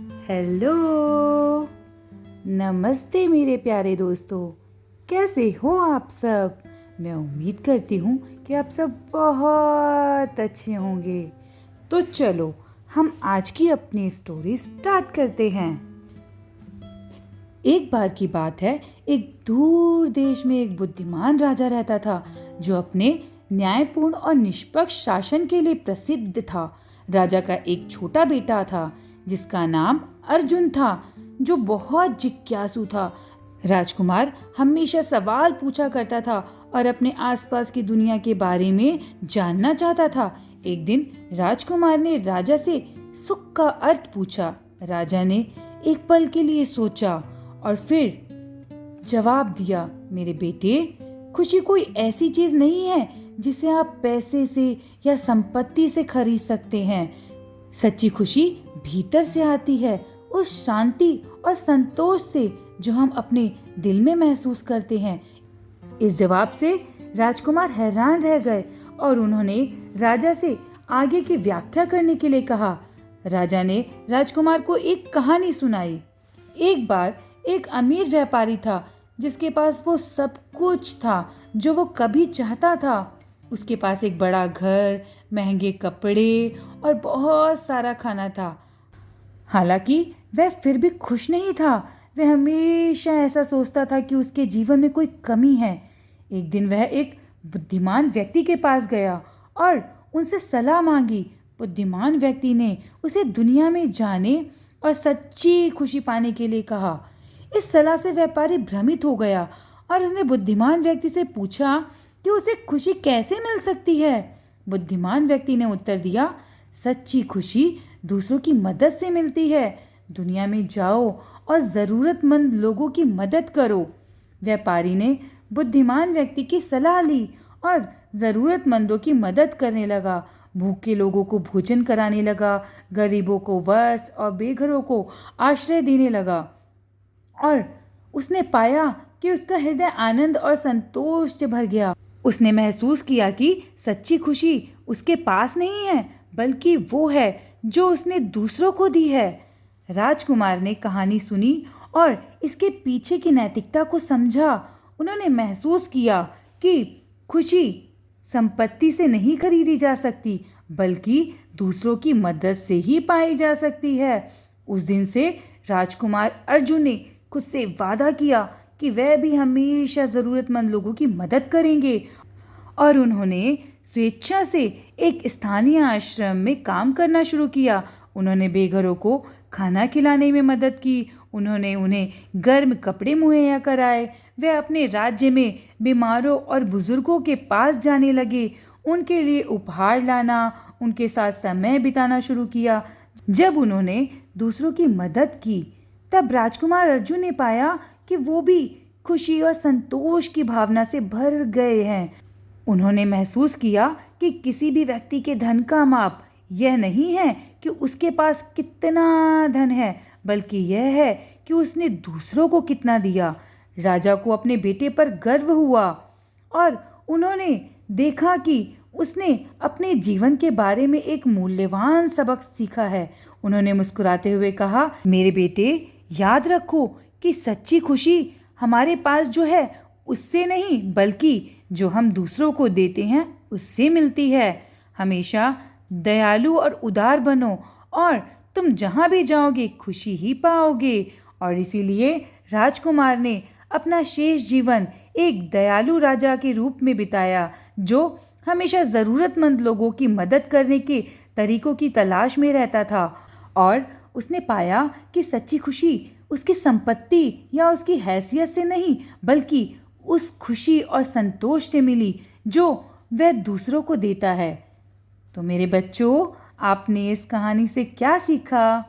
Hello, नमस्ते मेरे प्यारे दोस्तों। कैसे हो आप सब? मैं उम्मीद करती हूँ कि आप सब बहुत अच्छे होंगे। तो चलो हम आज की अपनी स्टोरी स्टार्ट करते हैं। एक बार की बात है, एक दूर देश में एक बुद्धिमान राजा रहता था जो अपने न्यायपूर्ण और निष्पक्ष शासन के लिए प्रसिद्ध था। राजा का एक छोटा बेटा था जिसका नाम अर्जुन था, जो बहुत जिज्ञासु था। राजकुमार हमेशा सवाल पूछा करता था और अपने आसपास की दुनिया के बारे में जानना चाहता था। एक दिन राजकुमार ने राजा से सुख का अर्थ पूछा। राजा ने एक पल के लिए सोचा और फिर जवाब दिया, मेरे बेटे, खुशी कोई ऐसी चीज नहीं है जिसे आप पैसे से या संपत्ति से खरीद सकते हैं। सच्ची खुशी भीतर से आती है, उस शांति और संतोष से जो हम अपने दिल में महसूस करते हैं। इस जवाब से राजकुमार हैरान रह गए और उन्होंने राजा से आगे की व्याख्या करने के लिए कहा। राजा ने राजकुमार को एक कहानी सुनाई। एक बार एक अमीर व्यापारी था जिसके पास वो सब कुछ था जो वो कभी चाहता था। उसके पास एक बड़ा घर, महंगे कपड़े और बहुत सारा खाना था। हालांकि वह फिर भी खुश नहीं था। वह हमेशा ऐसा सोचता था कि उसके जीवन में कोई कमी है। एक दिन वह एक बुद्धिमान व्यक्ति के पास गया और उनसे सलाह मांगी। बुद्धिमान व्यक्ति ने उसे दुनिया में जाने और सच्ची खुशी पाने के लिए कहा। इस सलाह से व्यापारी भ्रमित हो गया और उसने बुद्धिमान व्यक्ति से पूछा कि उसे खुशी कैसे मिल सकती है। बुद्धिमान व्यक्ति ने उत्तर दिया, सच्ची खुशी दूसरों की मदद से मिलती है। दुनिया में जाओ और जरूरतमंद लोगों की मदद करो। व्यापारी ने बुद्धिमान व्यक्ति की सलाह ली और जरूरतमंदों की मदद करने लगा। भूखे लोगों को भोजन कराने लगा, गरीबों को वस्त्र और बेघरों को आश्रय देने लगा। और उसने पाया कि उसका हृदय आनंद और संतोष से भर गया। उसने महसूस किया कि सच्ची खुशी उसके पास नहीं है, बल्कि वो है जो उसने दूसरों को दी है। राजकुमार ने कहानी सुनी और इसके पीछे की नैतिकता को समझा। उन्होंने महसूस किया कि खुशी संपत्ति से नहीं खरीदी जा सकती, बल्कि दूसरों की मदद से ही पाई जा सकती है। उस दिन से राजकुमार अर्जुन ने खुद से वादा किया कि वह भी हमेशा जरूरतमंद लोगों की मदद करेंगे और उन्होंने स्वेच्छा से एक स्थानीय आश्रम में काम करना शुरू किया। उन्होंने बेघरों को खाना खिलाने में मदद की। उन्होंने उन्हें गर्म कपड़े मुहैया कराए। वे अपने राज्य में बीमारों और बुजुर्गों के पास जाने लगे, उनके लिए उपहार लाना, उनके साथ समय बिताना शुरू किया। जब उन्होंने दूसरों की मदद की, तब राजकुमार अर्जुन ने पाया कि वो भी खुशी और संतोष की भावना से भर गए हैं। उन्होंने महसूस किया कि किसी भी व्यक्ति के धन का माप यह नहीं है कि उसके पास कितना धन है, बल्कि यह है कि उसने दूसरों को कितना दिया। राजा को अपने बेटे पर गर्व हुआ और उन्होंने देखा कि उसने अपने जीवन के बारे में एक मूल्यवान सबक सीखा है। उन्होंने मुस्कुराते हुए कहा, मेरे बेटे, याद रखो कि सच्ची खुशी हमारे पास जो है उससे नहीं, बल्कि जो हम दूसरों को देते हैं उससे मिलती है। हमेशा दयालु और उदार बनो और तुम जहाँ भी जाओगे खुशी ही पाओगे। और इसीलिए राजकुमार ने अपना शेष जीवन एक दयालु राजा के रूप में बिताया, जो हमेशा ज़रूरतमंद लोगों की मदद करने के तरीकों की तलाश में रहता था। और उसने पाया कि सच्ची खुशी उसकी संपत्ति या उसकी हैसियत से नहीं, बल्कि उस खुशी और संतोष से मिली जो वह दूसरों को देता है। तो मेरे बच्चों, आपने इस कहानी से क्या सीखा?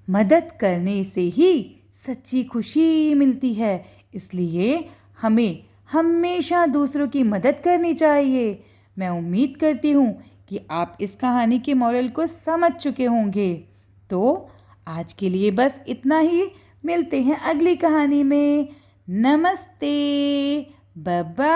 मदद करने से ही सच्ची खुशी मिलती है, इसलिए हमें हमेशा दूसरों की मदद करनी चाहिए। मैं उम्मीद करती हूँ कि आप इस कहानी के मॉरल को समझ चुके होंगे। तो आज के लिए बस इतना ही। मिलते हैं अगली कहानी में। नमस्ते, बाय बाय।